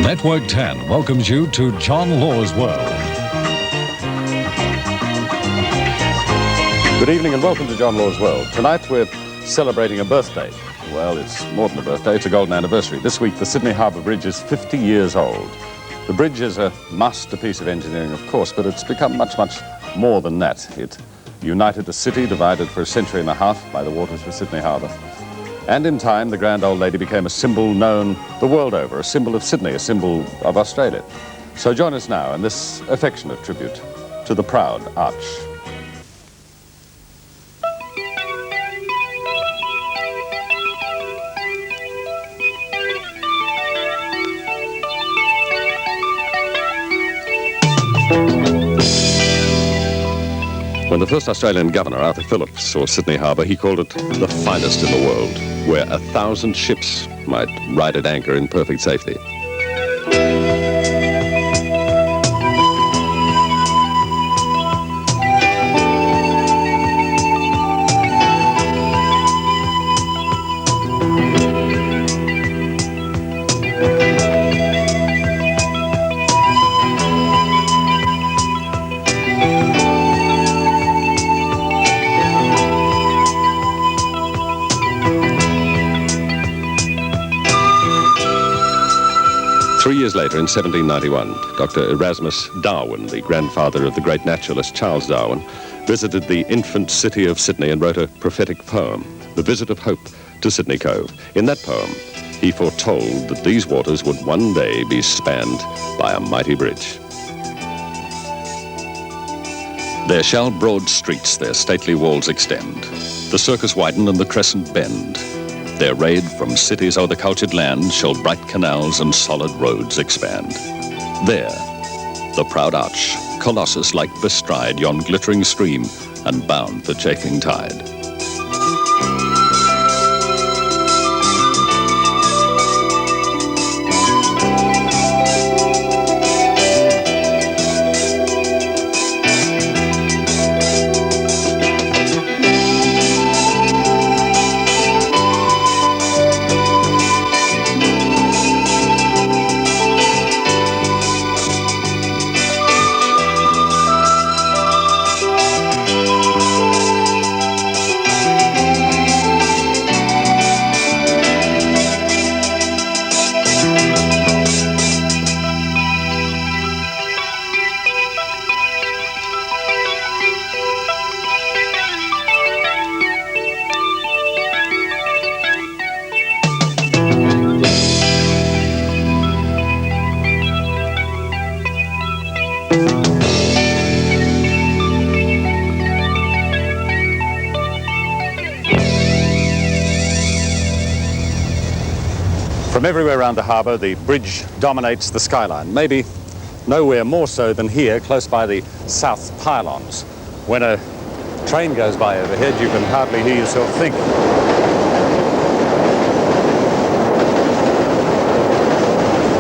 Network 10 welcomes you to John Laws' World. Good evening and welcome to John Laws' World. Tonight we're celebrating a birthday. Well, it's more than a birthday, it's a golden anniversary. This week the Sydney Harbour Bridge is 50 years old. The bridge is a masterpiece of engineering, of course, but it's become much, much more than that. It united a city divided for a century and a half by the waters of Sydney Harbour. And in time, the grand old lady became a symbol known the world over, a symbol of Sydney, a symbol of Australia. So join us now in this affectionate tribute to the proud arch. When the first Australian governor, Arthur Phillip, saw Sydney Harbour, he called it the finest in the world, where 1,000 ships might ride at anchor in perfect safety. 3 years later, in 1791, Dr. Erasmus Darwin, the grandfather of the great naturalist Charles Darwin, visited the infant city of Sydney and wrote a prophetic poem, The Visit of Hope to Sydney Cove. In that poem, he foretold that these waters would one day be spanned by a mighty bridge. There shall broad streets their stately walls extend, the circus widen and the crescent bend. Their raid from cities o'er the cultured land shall bright canals and solid roads expand. There, the proud arch, colossus-like bestride yon glittering stream and bound the chafing tide. From everywhere around the harbour, the bridge dominates the skyline, maybe nowhere more so than here, close by the south pylons. When a train goes by overhead, you can hardly hear yourself think.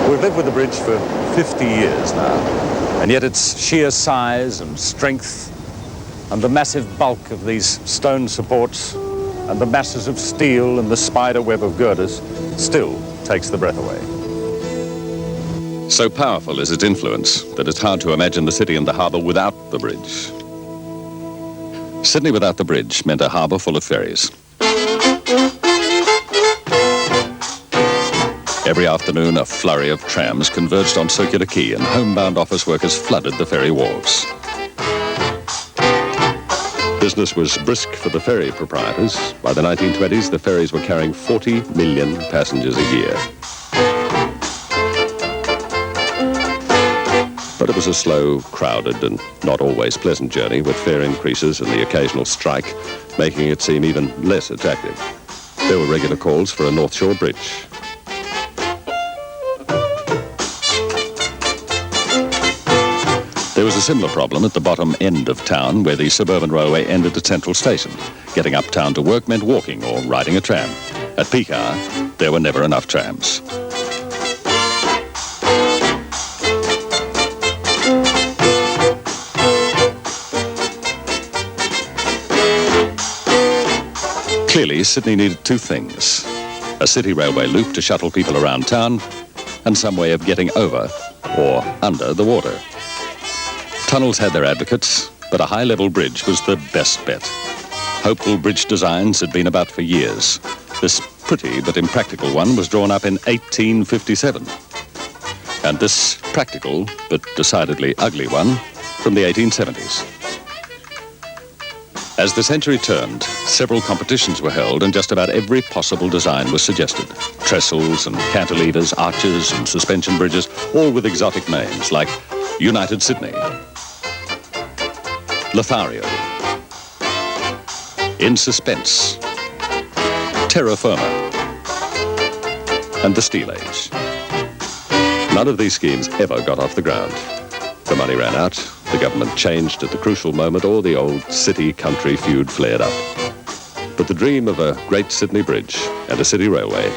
We've lived with the bridge for 50 years now, and yet its sheer size and strength and the massive bulk of these stone supports and the masses of steel and the spider web of girders still takes the breath away. So powerful is its influence that it's hard to imagine the city and the harbour without the bridge. Sydney without the bridge meant a harbour full of ferries. Every afternoon, a flurry of trams converged on Circular Quay and homebound office workers flooded the ferry wharves. Business was brisk for the ferry proprietors. By the 1920s, the ferries were carrying 40 million passengers a year. But it was a slow, crowded and not always pleasant journey, with fare increases and the occasional strike making it seem even less attractive. There were regular calls for a North Shore bridge. There was a similar problem at the bottom end of town, where the suburban railway ended at Central Station. Getting uptown to work meant walking or riding a tram. At peak hour, there were never enough trams. Clearly, Sydney needed two things: a city railway loop to shuttle people around town, and some way of getting over or under the water. Tunnels had their advocates, but a high-level bridge was the best bet. Hopeful bridge designs had been about for years. This pretty but impractical one was drawn up in 1857. And this practical but decidedly ugly one from the 1870s. As the century turned, several competitions were held and just about every possible design was suggested. Trestles and cantilevers, arches and suspension bridges, all with exotic names like United Sydney, Lothario, In Suspense, Terra Firma, and the Steel Age. None of these schemes ever got off the ground. The money ran out, the government changed at the crucial moment, or the old city-country feud flared up. But the dream of a great Sydney bridge and a city railway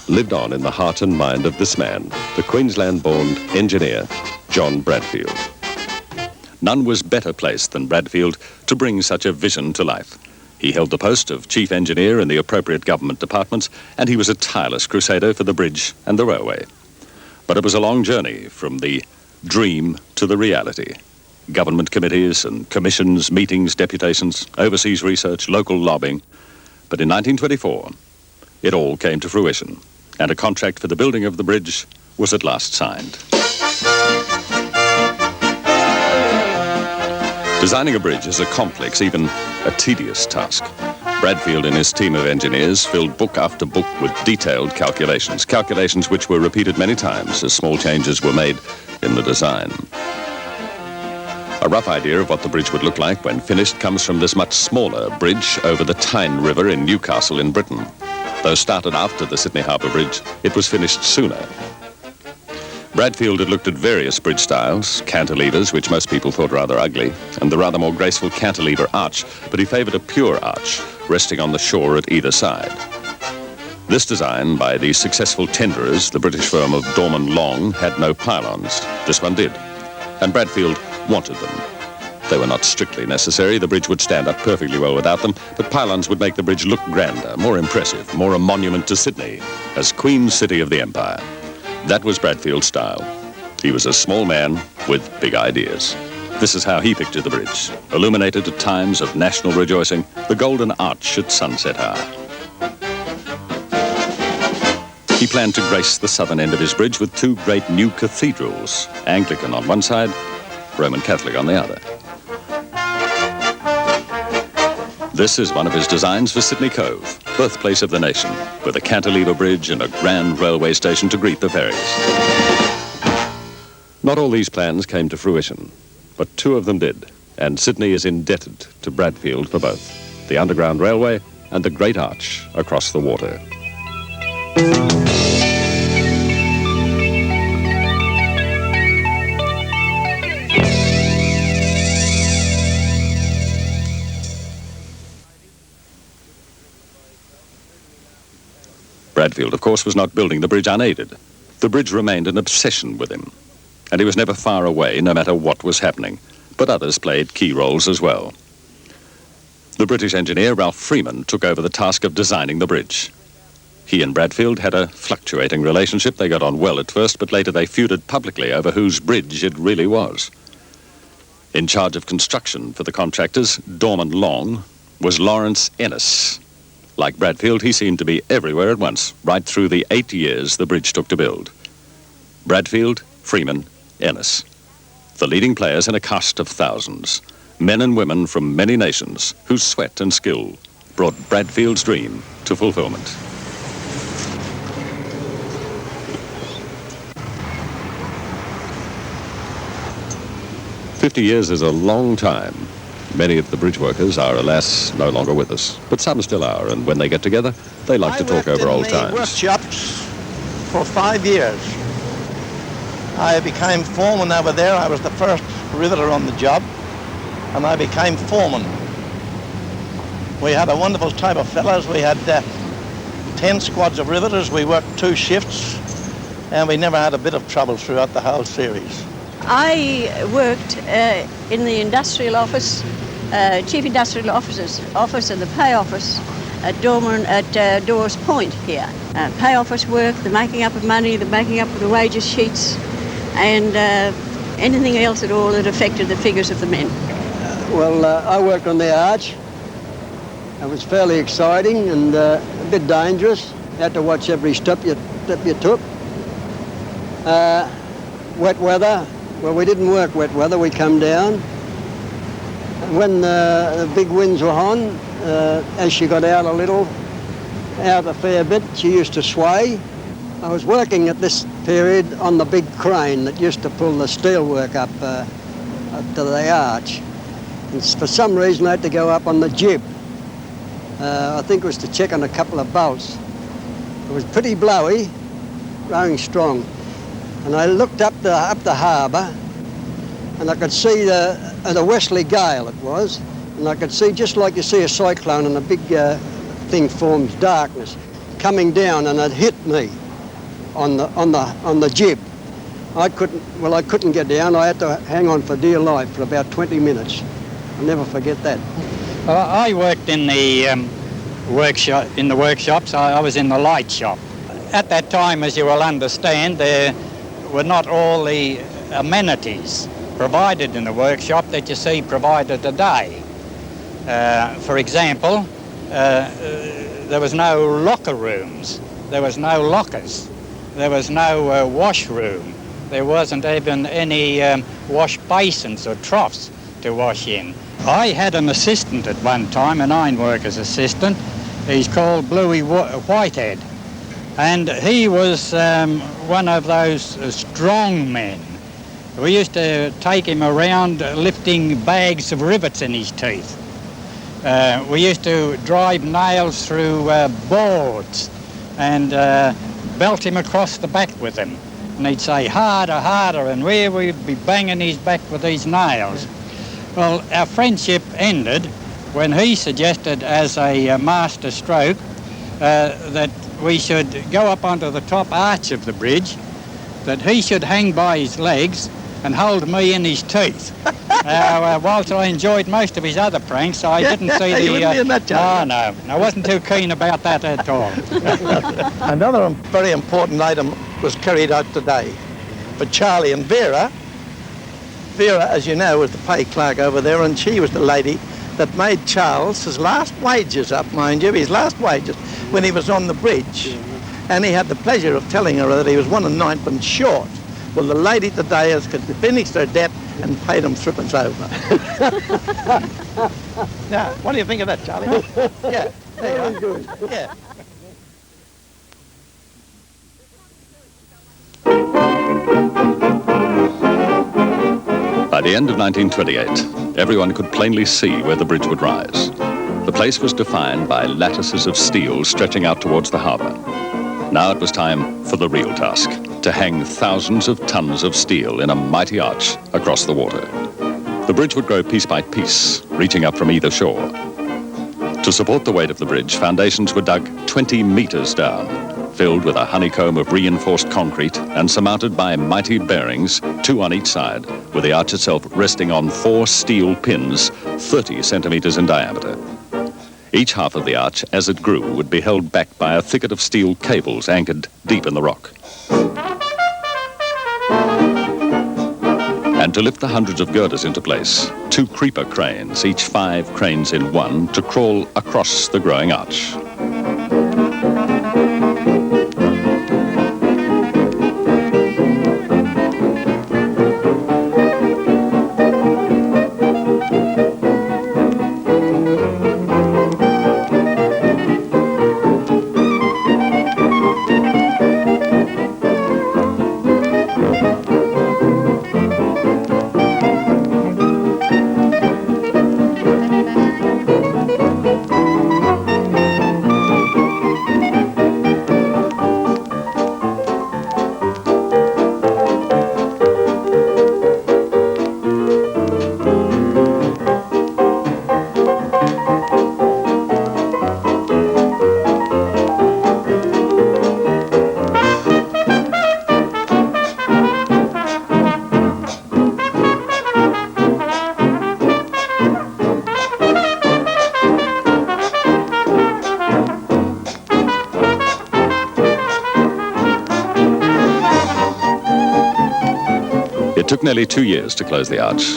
lived on in the heart and mind of this man, the Queensland-born engineer, John Bradfield. None was better placed than Bradfield to bring such a vision to life. He held the post of chief engineer in the appropriate government departments, and he was a tireless crusader for the bridge and the railway. But it was a long journey from the dream to the reality. Government committees and commissions, meetings, deputations, overseas research, local lobbying. But in 1924, it all came to fruition, and a contract for the building of the bridge was at last signed. Designing a bridge is a complex, even a tedious task. Bradfield and his team of engineers filled book after book with detailed calculations, calculations which were repeated many times as small changes were made in the design. A rough idea of what the bridge would look like when finished comes from this much smaller bridge over the Tyne River in Newcastle in Britain. Though started after the Sydney Harbour Bridge, it was finished sooner. Bradfield had looked at various bridge styles, cantilevers, which most people thought rather ugly, and the rather more graceful cantilever arch, but he favoured a pure arch, resting on the shore at either side. This design by the successful tenderers, the British firm of Dorman Long, had no pylons. This one did, and Bradfield wanted them. They were not strictly necessary. The bridge would stand up perfectly well without them, but pylons would make the bridge look grander, more impressive, more a monument to Sydney as Queen City of the Empire. That was Bradfield's style. He was a small man with big ideas. This is how he pictured the bridge, illuminated at times of national rejoicing, the golden arch at sunset hour. He planned to grace the southern end of his bridge with two great new cathedrals, Anglican on one side, Roman Catholic on the other. This is one of his designs for Sydney Cove, birthplace of the nation, with a cantilever bridge and a grand railway station to greet the ferries. Not all these plans came to fruition, but two of them did, and Sydney is indebted to Bradfield for both, the Underground Railway and the Great Arch across the water. Bradfield, of course, was not building the bridge unaided. The bridge remained an obsession with him, and he was never far away, no matter what was happening. But others played key roles as well. The British engineer, Ralph Freeman, took over the task of designing the bridge. He and Bradfield had a fluctuating relationship. They got on well at first, but later they feuded publicly over whose bridge it really was. In charge of construction for the contractors, Dorman Long, was Lawrence Ennis. Like Bradfield, he seemed to be everywhere at once, right through the 8 years the bridge took to build. Bradfield, Freeman, Ennis, the leading players in a cast of thousands, men and women from many nations whose sweat and skill brought Bradfield's dream to fulfillment. "50 years is a long time. Many of the bridge workers are, alas, no longer with us, but some still are, and when they get together, they like to talk over old times. I worked in the workshops for 5 years. I became foreman over there. I was the first riveter on the job, and I became foreman. We had a wonderful type of fellows. We had 10 squads of riveters. We worked 2 shifts, and we never had a bit of trouble throughout the whole series. I worked in the industrial office, chief industrial office and the pay office, at Dawes Point here. Pay office work, the making up of money, the making up of the wages sheets, and anything else at all that affected the figures of the men. I worked on the arch. It was fairly exciting and a bit dangerous. You had to watch every step you took. Wet weather. Well, we didn't work wet weather. We come down. When the big winds were on, as she got out a fair bit, she used to sway. I was working at this period on the big crane that used to pull the steelwork up to the arch. And for some reason, I had to go up on the jib. I think it was to check on a couple of bolts. It was pretty blowy, growing strong. And I looked up the harbour, and I could see the westerly gale it was, and I could see, just like you see a cyclone and a big thing forms, darkness, coming down, and it hit me on the jib. I couldn't get down. I had to hang on for dear life for about 20 minutes. I'll never forget that. I worked in the workshops. I was in the light shop. At that time, as you will understand, there were not all the amenities provided in the workshop that you see provided today. For example, there was no locker rooms, there was no lockers, there was no washroom, there wasn't even any wash basins or troughs to wash in. I had an assistant at one time, an ironworker's assistant. He's called Bluey Whitehead, and he was one of those strong men. We used to take him around lifting bags of rivets in his teeth. We used to drive nails through boards and belt him across the back with them. And he'd say, harder, harder, and we'd be banging his back with these nails. Well, our friendship ended when he suggested as a master stroke that we should go up onto the top arch of the bridge, that he should hang by his legs and hold me in his teeth. Whilst I enjoyed most of his other pranks, I didn't see the... You wouldn't be in that job. No, I wasn't too keen about that at all. Another very important item was carried out today for Charlie and Vera. Vera, as you know, was the pay clerk over there, and she was the lady that made Charles his last wages up, mind you, his last wages, when he was on the bridge. And he had the pleasure of telling her that he was 1 9 short. Well, the lady today has finished her debt and paid him threepence over. Now, what do you think of that, Charlie? Yeah, there you are. Good. Yeah. By the end of 1928, everyone could plainly see where the bridge would rise. The place was defined by lattices of steel stretching out towards the harbour. Now it was time for the real task, to hang thousands of tons of steel in a mighty arch across the water. The bridge would grow piece by piece, reaching up from either shore. To support the weight of the bridge, foundations were dug 20 metres down, filled with a honeycomb of reinforced concrete and surmounted by mighty bearings, 2 on each side, with the arch itself resting on 4 steel pins 30 centimetres in diameter. Each half of the arch, as it grew, would be held back by a thicket of steel cables anchored deep in the rock. And to lift the hundreds of girders into place, 2 creeper cranes, each 5 cranes in one, to crawl across the growing arch. took nearly 2 years to close the arch.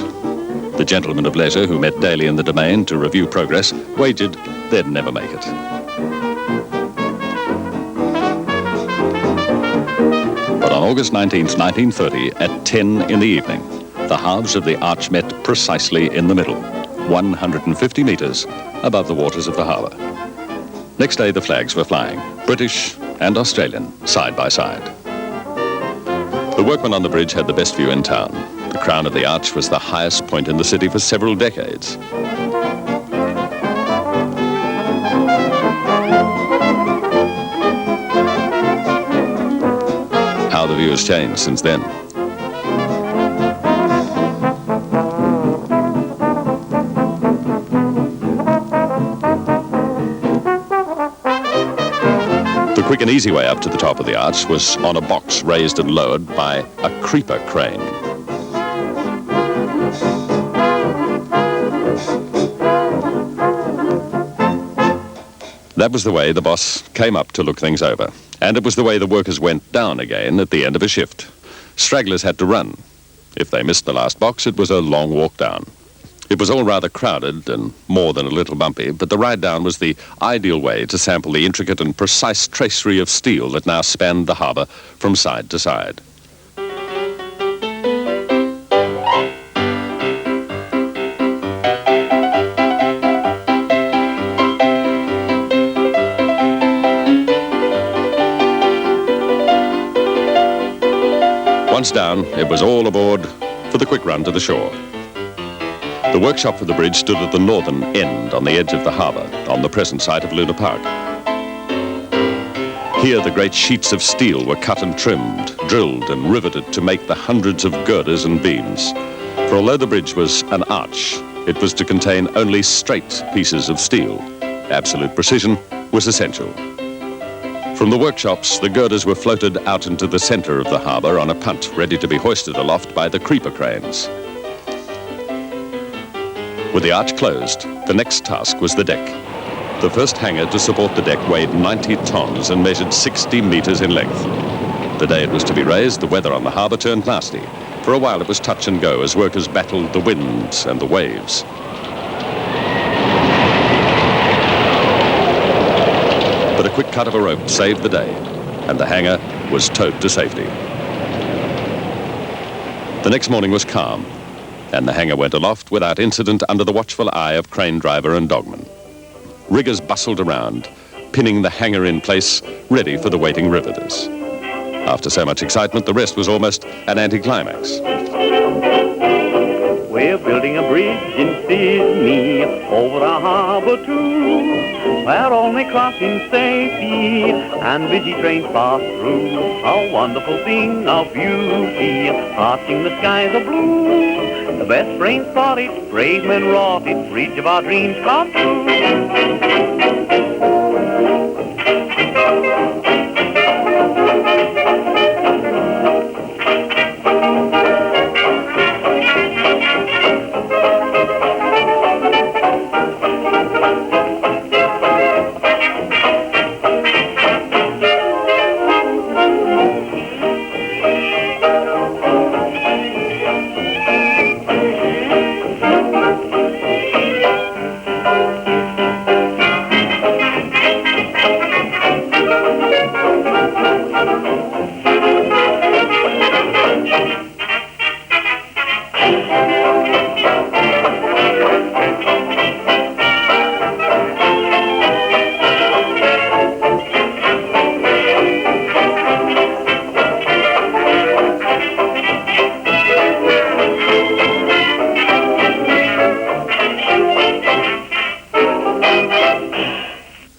The gentlemen of leisure who met daily in the domain to review progress wagered they'd never make it. But on August 19th, 1930, at 10 in the evening, the halves of the arch met precisely in the middle, 150 metres above the waters of the harbour. Next day, the flags were flying, British and Australian, side by side. The workmen on the bridge had the best view in town. The crown of the arch was the highest point in the city for several decades. How the view has changed since then. The quick and easy way up to the top of the arch was on a box raised and lowered by a creeper crane. That was the way the boss came up to look things over. And it was the way the workers went down again at the end of a shift. Stragglers had to run. If they missed the last box, it was a long walk down. It was all rather crowded and more than a little bumpy, but the ride down was the ideal way to sample the intricate and precise tracery of steel that now spanned the harbour from side to side. Once down, it was all aboard for the quick run to the shore. The workshop for the bridge stood at the northern end on the edge of the harbour, on the present site of Luna Park. Here the great sheets of steel were cut and trimmed, drilled and riveted to make the hundreds of girders and beams. For although the bridge was an arch, it was to contain only straight pieces of steel. Absolute precision was essential. From the workshops, the girders were floated out into the centre of the harbour on a punt, ready to be hoisted aloft by the creeper cranes. With the arch closed, the next task was the deck. The first hanger to support the deck weighed 90 tons and measured 60 metres in length. The day it was to be raised, the weather on the harbour turned nasty. For a while it was touch and go as workers battled the winds and the waves. But a quick cut of a rope saved the day, and the hanger was towed to safety. The next morning was calm, and the hanger went aloft without incident under the watchful eye of crane driver and dogman. Riggers bustled around, pinning the hanger in place, ready for the waiting riveters. After so much excitement, the rest was almost an anticlimax. We're building a bridge in Sydney over the harbour too, where only crossing safety and busy trains pass through. A wonderful thing of beauty, arching the skies of blue. The best brains thought it, brave men wrought it, bridge of our dreams come true.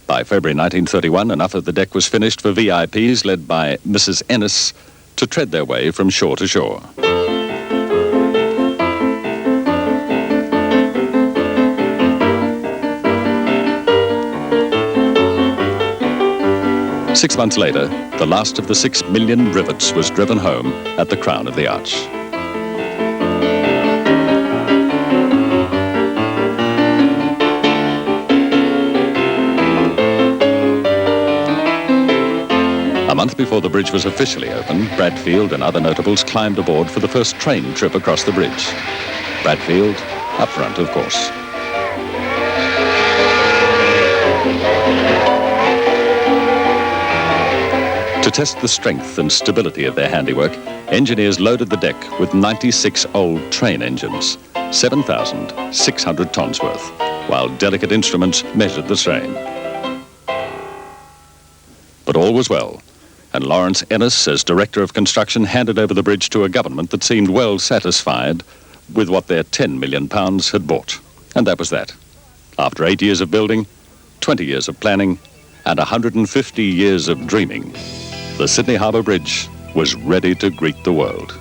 By February 1931, enough of the deck was finished for VIPs led by Mrs. Ennis to tread their way from shore to shore. Six months later, the last of the 6 million rivets was driven home at the crown of the arch. month before the bridge was officially opened, Bradfield and other notables climbed aboard for the first train trip across the bridge. Bradfield up front, of course. To test the strength and stability of their handiwork, engineers loaded the deck with 96 old train engines, 7,600 tons worth, while delicate instruments measured the strain. But all was well, and Lawrence Ennis, as Director of Construction, handed over the bridge to a government that seemed well satisfied with what their £10 million had bought. And that was that. After 8 years of building, 20 years of planning, and 150 years of dreaming, the Sydney Harbour Bridge was ready to greet the world.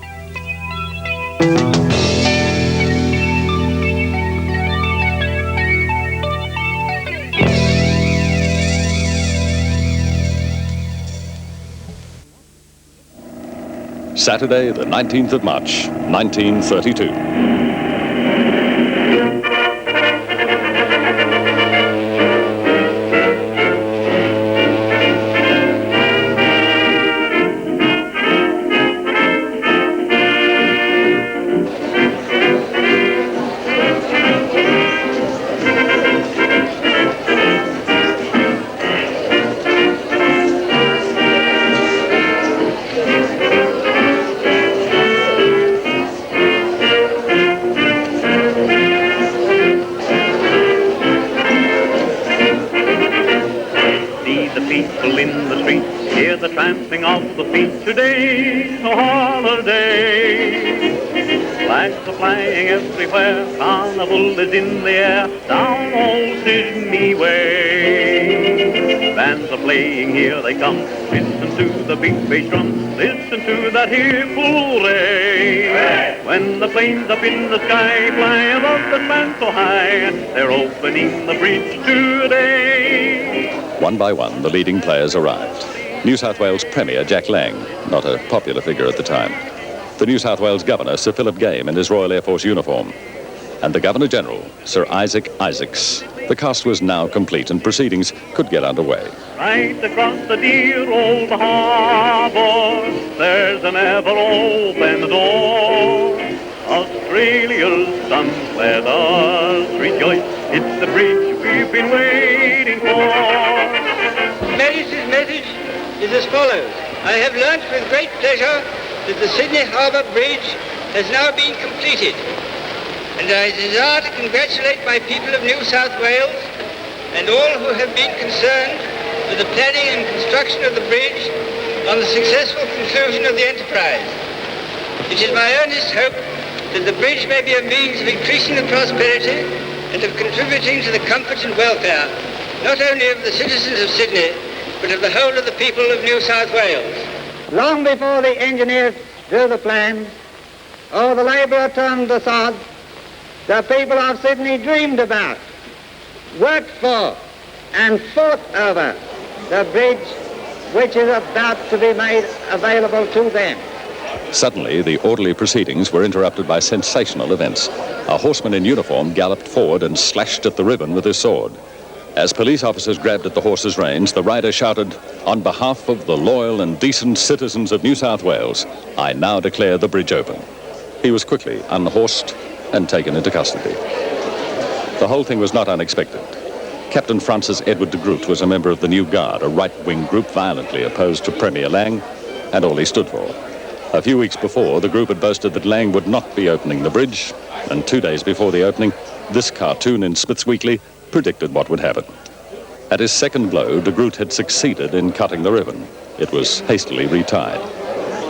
Saturday, the 19th of March, 1932. Tramping of the feet today's a holiday. Flags are flying everywhere, carnival is in the air, down old Sydney way. Bands are playing, here they come, listen to the big bass drum, listen to that here hooray. When the planes up in the sky fly above the span so high, they're opening the bridge today. One by one, the leading players arrived. New South Wales Premier Jack Lang, not a popular figure at the time. The New South Wales Governor, Sir Philip Game, in his Royal Air Force uniform. And the Governor-General, Sir Isaac Isaacs. The cast was now complete and proceedings could get underway. Right across the dear old harbour, there's an ever-open door. Australia's sun's let us rejoice. It's the bridge we've been waiting for. Majesty's message is as follows. I have learnt with great pleasure that the Sydney Harbour Bridge has now been completed, and I desire to congratulate my people of New South Wales and all who have been concerned with the planning and construction of the bridge on the successful conclusion of the enterprise. It is my earnest hope that the bridge may be a means of increasing the prosperity and of contributing to the comfort and welfare not only of the citizens of Sydney, but of the whole of the people of New South Wales. Long before the engineers drew the plans, or the labourer turned the sod, the people of Sydney dreamed about, worked for, and fought over the bridge which is about to be made available to them. Suddenly, the orderly proceedings were interrupted by sensational events. A horseman in uniform galloped forward and slashed at the ribbon with his sword. As police officers grabbed at the horse's reins, the rider shouted, "On behalf of the loyal and decent citizens of New South Wales, I now declare the bridge open." He was quickly unhorsed and taken into custody. The whole thing was not unexpected. Captain Francis Edward de Groot was a member of the New Guard, a right-wing group violently opposed to Premier Lang and all he stood for. A few weeks before, the group had boasted that Lang would not be opening the bridge, and 2 days before the opening, this cartoon in Smith's Weekly predicted what would happen. At his second blow, de Groot had succeeded in cutting the ribbon. It was hastily retied.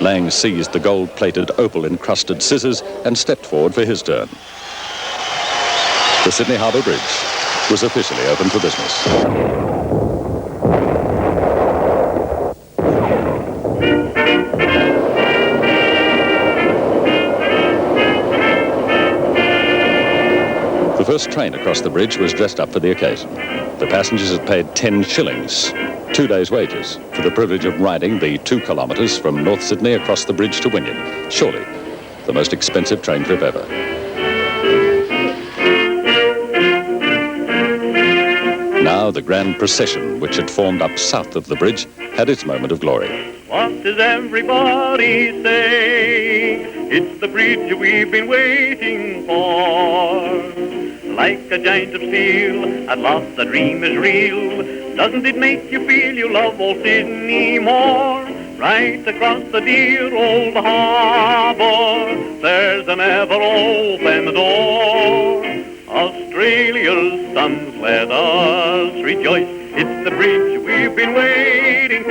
Lang seized the gold-plated, opal-encrusted scissors and stepped forward for his turn. The Sydney Harbour Bridge was officially open for business. The first train across the bridge was dressed up for the occasion. The passengers had paid 10 shillings, 2 days' wages, for the privilege of riding the 2 kilometres from North Sydney across the bridge to Wynyard. Surely the most expensive train trip ever. Now the grand procession, which had formed up south of the bridge, had its moment of glory. What does everybody say? It's the bridge we've been waiting for. Like a giant of steel, at last the dream is real. Doesn't it make you feel you love old Sydney more? Right across the dear old harbour, there's an ever-open door. Australia's sons, let us rejoice. It's the bridge we've been waiting for.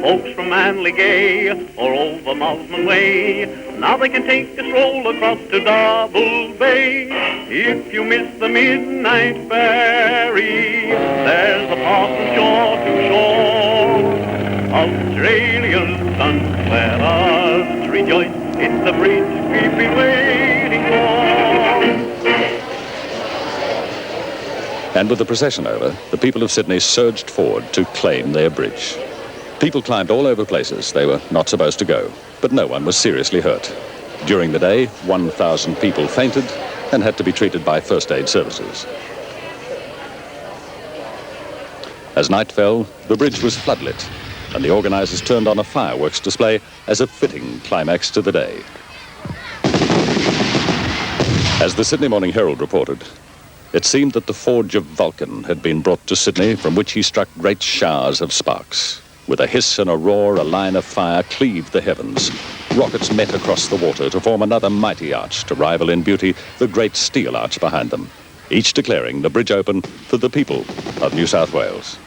Folks from Manly Gay or over Mountain Way, now they can take a stroll across to Double Bay. If you miss the midnight ferry, there's a passing shore to shore. Australia's sons, let us rejoice. It's the bridge we've been waiting for. And with the procession over, the people of Sydney surged forward to claim their bridge. People climbed all over places they were not supposed to go, but no one was seriously hurt. During the day, 1,000 people fainted and had to be treated by first aid services. As night fell, the bridge was floodlit, and the organisers turned on a fireworks display as a fitting climax to the day. As the Sydney Morning Herald reported, it seemed that the forge of Vulcan had been brought to Sydney, from which he struck great showers of sparks. With a hiss and a roar, a line of fire cleaved the heavens. Rockets met across the water to form another mighty arch to rival in beauty the great steel arch behind them, each declaring the bridge open for the people of New South Wales.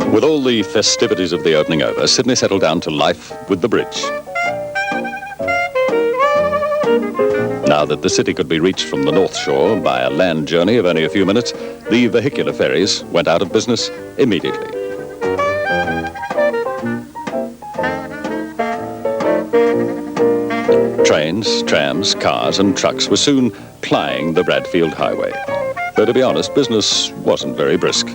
With all the festivities of the opening over, Sydney settled down to life with the bridge. Now that the city could be reached from the North Shore by a land journey of only a few minutes, the vehicular ferries went out of business immediately. Trains, trams, cars and trucks were soon plying the Bradfield Highway. Though, to be honest, business wasn't very brisk.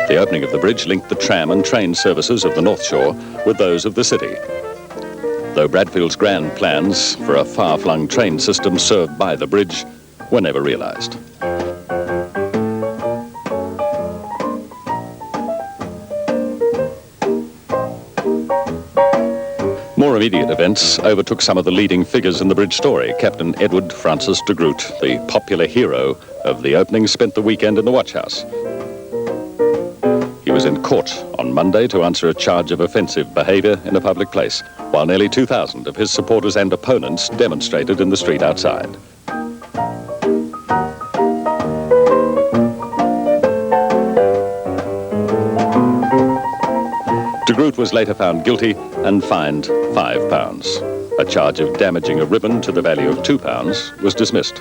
The opening of the bridge linked the tram and train services of the North Shore with those of the city. Though Bradfield's grand plans for a far-flung train system served by the bridge were never realised. More immediate events overtook some of the leading figures in the bridge story. Captain Edward Francis de Groot, the popular hero of the opening, spent the weekend in the watch house. He was in court on Monday to answer a charge of offensive behaviour in a public place, while nearly 2,000 of his supporters and opponents demonstrated in the street outside. De Groot was later found guilty and fined £5. A charge of damaging a ribbon to the value of £2 was dismissed.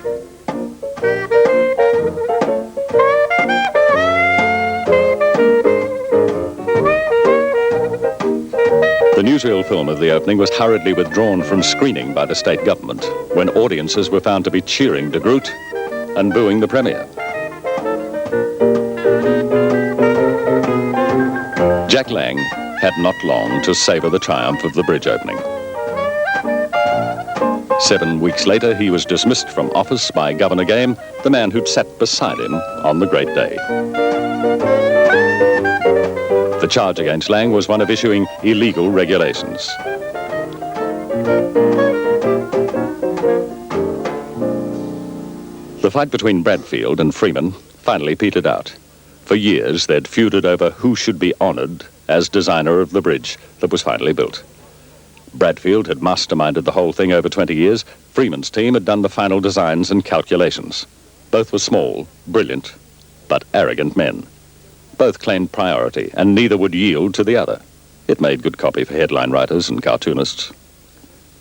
The newsreel film of the opening was hurriedly withdrawn from screening by the state government when audiences were found to be cheering de Groot and booing the Premier. Jack Lang had not long to savour the triumph of the bridge opening. 7 weeks later, he was dismissed from office by Governor Game, the man who'd sat beside him on the great day. The charge against Lang was one of issuing illegal regulations. The fight between Bradfield and Freeman finally petered out. For years, they'd feuded over who should be honoured as designer of the bridge that was finally built. Bradfield had masterminded the whole thing over 20 years. Freeman's team had done the final designs and calculations. Both were small, brilliant, but arrogant men. Both claimed priority, and neither would yield to the other. It made good copy for headline writers and cartoonists.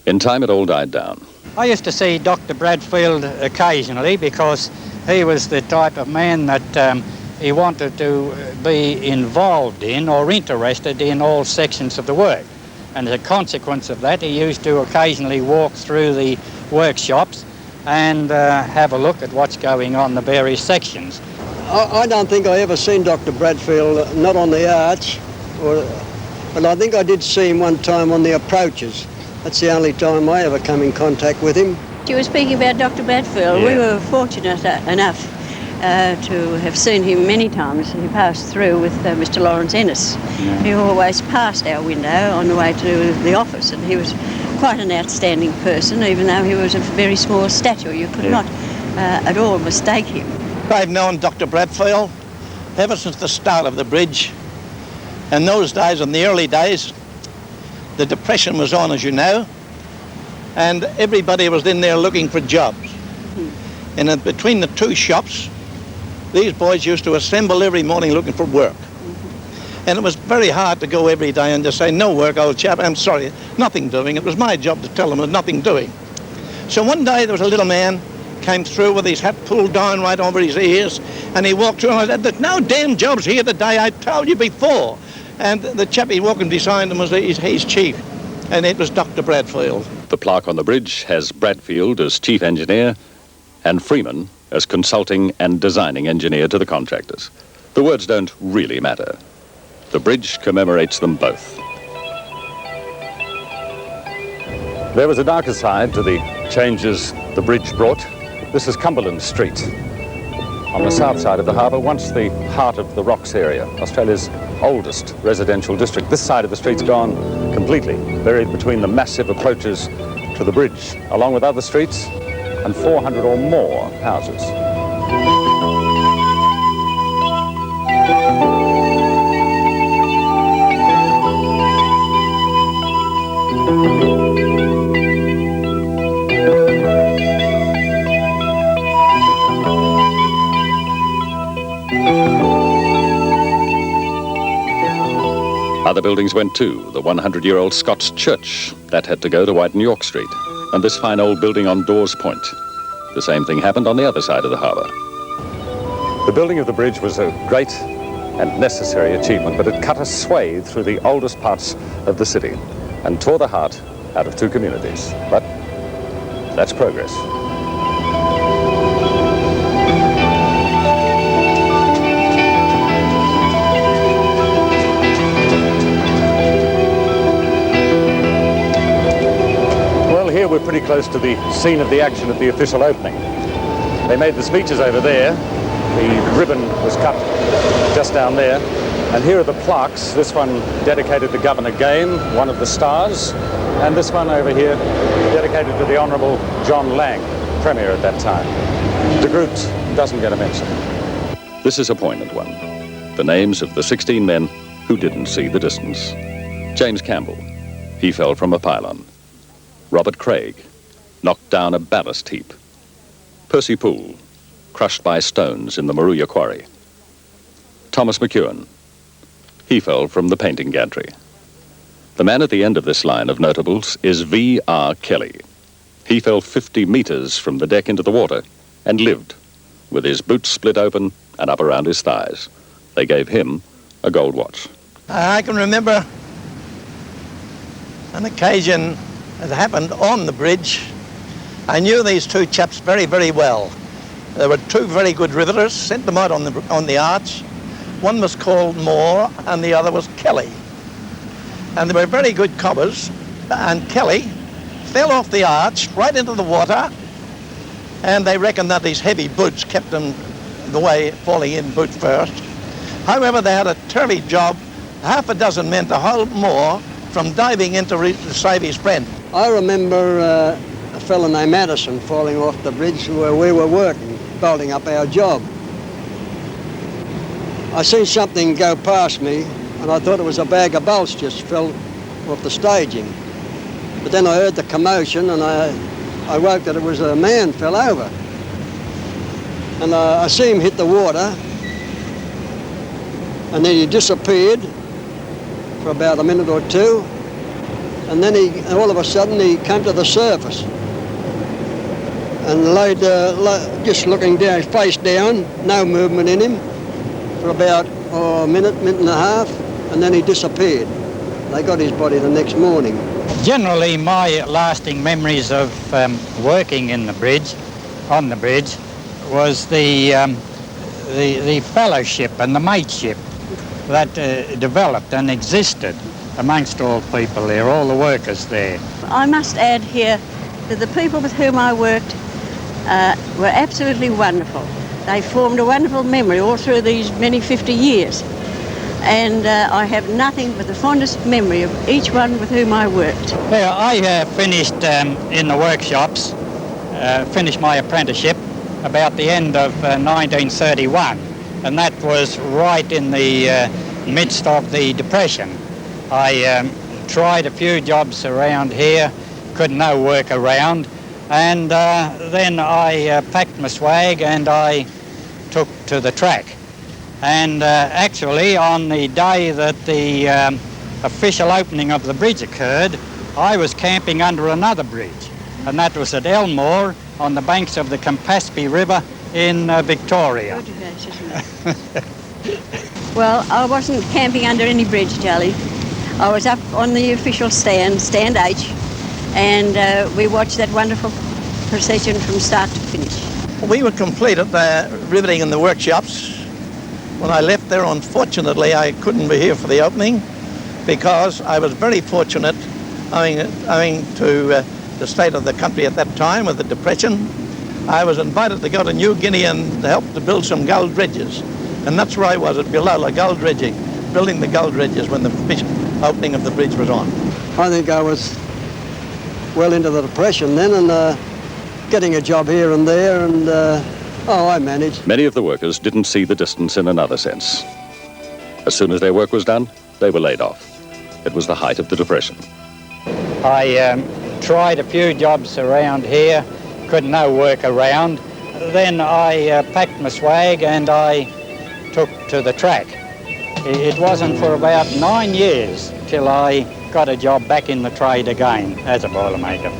In time, it all died down. I used to see Dr. Bradfield occasionally because He was the type of man that he wanted to be involved in or interested in all sections of the work. And as a consequence of that, he used to occasionally walk through the workshops and have a look at what's going on in the various sections. I don't think I ever seen Dr. Bradfield, not on the arch, but I think I did see him one time on the approaches. That's the only time I ever come in contact with him. You were speaking about Dr. Bradfield. Yeah. We were fortunate enough to have seen him many times. He passed through with Mr. Lawrence Ennis. Yeah. He always passed our window on the way to the office, and he was quite an outstanding person, even though he was of very small stature. You could not at all mistake him. I've known Dr. Bradfield ever since the start of the bridge. In those days, in the early days, the Depression was on, as you know, and everybody was in there looking for jobs. And in between the two shops, these boys used to assemble every morning looking for work. And it was very hard to go every day and just say, no work, old chap, I'm sorry, nothing doing. It was my job to tell them there was nothing doing. So one day there was a little man came through with his hat pulled down right over his ears, and he walked through and I said, there's no damn jobs here today, I told you before. And the chappie walking beside him was his chief, and it was Dr. Bradfield. The plaque on the bridge has Bradfield as chief engineer and Freeman as consulting and designing engineer to the contractors. The words don't really matter. The bridge commemorates them both. There was a darker side to the changes the bridge brought. This is Cumberland Street, on the south side of the harbour, once the heart of the Rocks area, Australia's oldest residential district. This side of the street's gone completely, buried between the massive approaches to the bridge, along with other streets and 400 or more houses. Other buildings went too. The 100-year-old Scots Church, that had to go to White and York Street. And this fine old building on Dawes Point. The same thing happened on the other side of the harbour. The building of the bridge was a great and necessary achievement, but it cut a swathe through the oldest parts of the city and tore the heart out of two communities. But that's progress. Here we're pretty close to the scene of the action at the official opening. They made the speeches over there. The ribbon was cut just down there. And here are the plaques. This one dedicated to Governor Game, one of the stars. And this one over here dedicated to the Honourable John Lang, Premier at that time. De Groot doesn't get a mention. This is a poignant one. The names of the 16 men who didn't see the distance. James Campbell, he fell from a pylon. Robert Craig, knocked down a ballast heap. Percy Poole, crushed by stones in the Maruya quarry. Thomas McEwen, he fell from the painting gantry. The man at the end of this line of notables is V.R. Kelly. He fell 50 metres from the deck into the water and lived, with his boots split open and up around his thighs. They gave him a gold watch. I can remember an occasion that happened on the bridge. I knew these two chaps very, very well. There were two very good riveters, sent them out on the arch. One was called Moore and the other was Kelly. And they were very good cobbers, and Kelly fell off the arch right into the water, and they reckoned that these heavy boots kept him the way falling in boot first. However, they had a terrible job, half a dozen men to hold Moore from diving in to save his friend. I remember a fellow named Madison falling off the bridge where we were working, bolting up our job. I seen something go past me, and I thought it was a bag of bolts just fell off the staging. But then I heard the commotion, and I woke that it was a man fell over. And I see him hit the water, and then he disappeared for about a minute or two. And then all of a sudden he came to the surface. and just looking down, face down, no movement in him, for about a minute and a half, and then he disappeared. They got his body the next morning. Generally, my lasting memories of working on the bridge, was the fellowship and the mateship that developed and existed amongst all people there, all the workers there. I must add here that the people with whom I worked were absolutely wonderful. They formed a wonderful memory all through these many 50 years. And I have nothing but the fondest memory of each one with whom I worked. Yeah, I finished in the workshops, finished my apprenticeship about the end of 1931, and that was right in the midst of the Depression. I tried a few jobs around here, could no work around, and then I packed my swag and I took to the track. And actually, on the day that the official opening of the bridge occurred, I was camping under another bridge, and that was at Elmore on the banks of the Campaspe River in Victoria. Well, I wasn't camping under any bridge, Charlie. I was up on the official stand, Stand H, and we watched that wonderful procession from start to finish. We were complete at the riveting in the workshops. When I left there, unfortunately, I couldn't be here for the opening because I was very fortunate, owing to the state of the country at that time with the Depression. I was invited to go to New Guinea and help to build some gold dredges. And that's where I was, at Bilala, gold dredging, building the gold dredges when the opening of the bridge was on. I think I was well into the Depression then, and getting a job here and there, and I managed. Many of the workers didn't see the distance in another sense. As soon as their work was done, they were laid off. It was the height of the Depression. I tried a few jobs around here, could no work around. Then I packed my swag and I took to the track. It wasn't for about 9 years till I got a job back in the trade again as a boilermaker.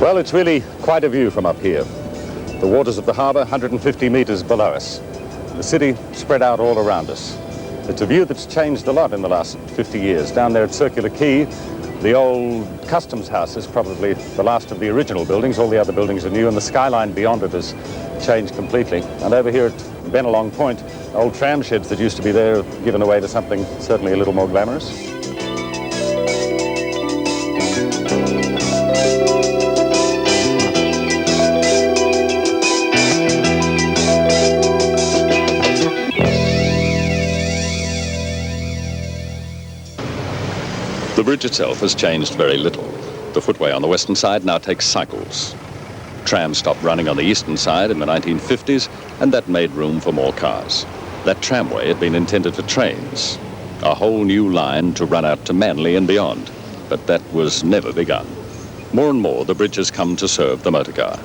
Well, it's really quite a view from up here. The waters of the harbour 150 metres below us. The city spread out all around us. It's a view that's changed a lot in the last 50 years. Down there at Circular Quay, the old customs house is probably the last of the original buildings. All the other buildings are new, and the skyline beyond it has changed completely. And over here at Benelong Point, old tram sheds that used to be there have given away to something certainly a little more glamorous. The bridge itself has changed very little. The footway on the western side now takes cycles. Trams stopped running on the eastern side in the 1950s, and that made room for more cars. That tramway had been intended for trains, a whole new line to run out to Manly and beyond, but that was never begun. More and more, the bridge has come to serve the motor car.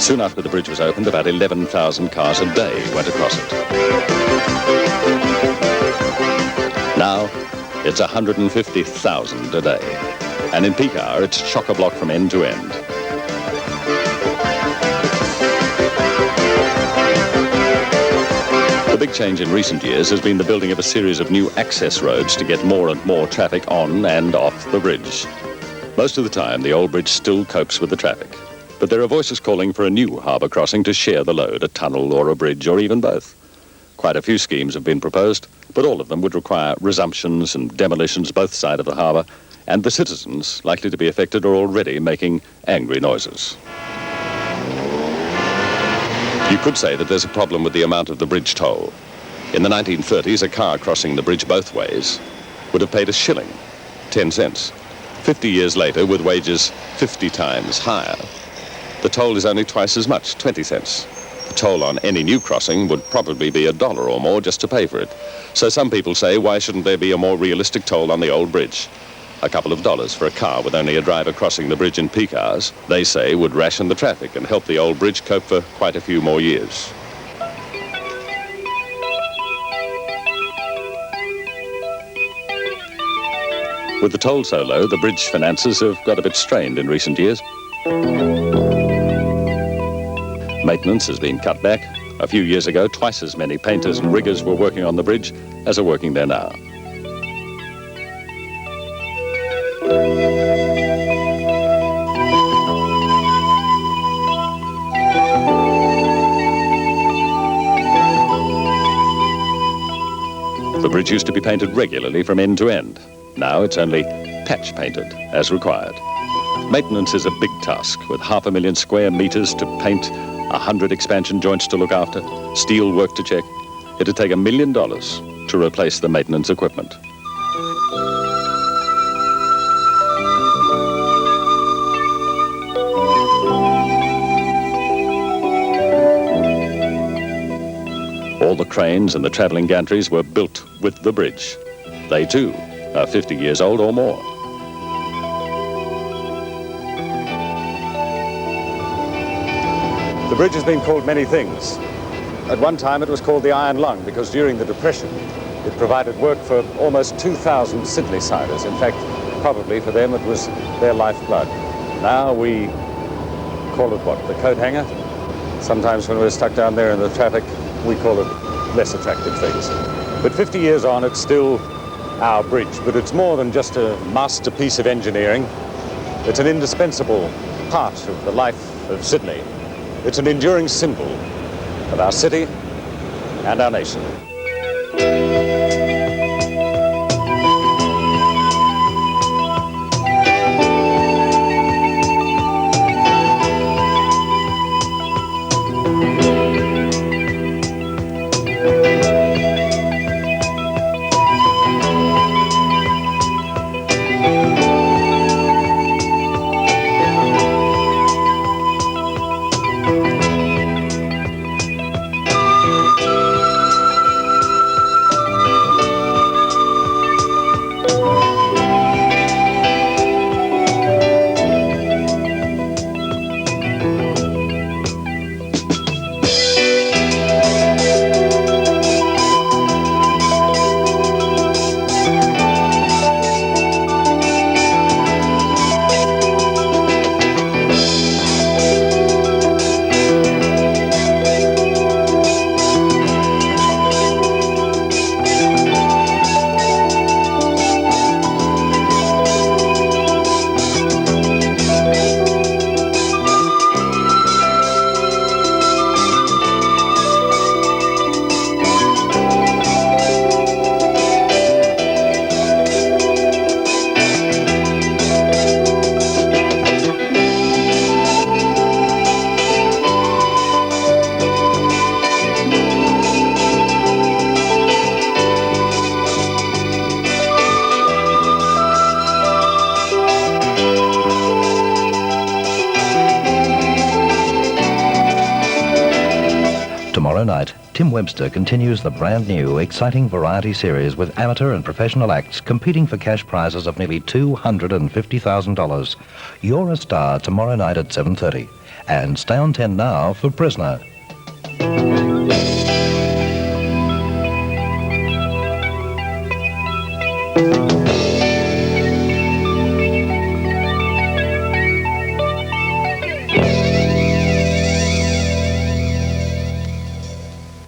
Soon after the bridge was opened, about 11,000 cars a day went across it. Now, it's 150,000 a day. And in peak hour, it's chock-a-block from end to end. The big change in recent years has been the building of a series of new access roads to get more and more traffic on and off the bridge. Most of the time, the old bridge still copes with the traffic. But there are voices calling for a new harbour crossing to share the load, a tunnel or a bridge or even both. Quite a few schemes have been proposed, but all of them would require resumptions and demolitions both sides of the harbour, and the citizens likely to be affected are already making angry noises. You could say that there's a problem with the amount of the bridge toll. In the 1930s, a car crossing the bridge both ways would have paid a shilling, 10 cents. 50 years later, with wages 50 times higher, the toll is only twice as much, 20 cents. The toll on any new crossing would probably be $1 or more just to pay for it. So some people say, why shouldn't there be a more realistic toll on the old bridge? A couple of dollars for a car with only a driver crossing the bridge in peak hours, they say, would ration the traffic and help the old bridge cope for quite a few more years. With the toll so low, the bridge finances have got a bit strained in recent years. Maintenance has been cut back. A few years ago, twice as many painters and riggers were working on the bridge as are working there now. The bridge used to be painted regularly from end to end. Now it's only patch painted as required. Maintenance is a big task with 500,000 square meters to paint, 100 expansion joints to look after, steel work to check. It'd take $1 million to replace the maintenance equipment. All the cranes and the travelling gantries were built with the bridge. They too are 50 years old or more. The bridge has been called many things. At one time it was called the Iron Lung because during the Depression it provided work for almost 2,000 Sydney-siders. In fact, probably for them it was their lifeblood. Now we call it what, the coat hanger? Sometimes when we're stuck down there in the traffic, we call it less attractive things. But 50 years on, it's still our bridge, but it's more than just a masterpiece of engineering. It's an indispensable part of the life of Sydney. It's an enduring symbol of our city and our nation. Tomorrow night, Tim Webster continues the brand new, exciting variety series with amateur and professional acts competing for cash prizes of nearly $250,000. You're a Star tomorrow night at 7:30. And stay on 10 now for Prisoner.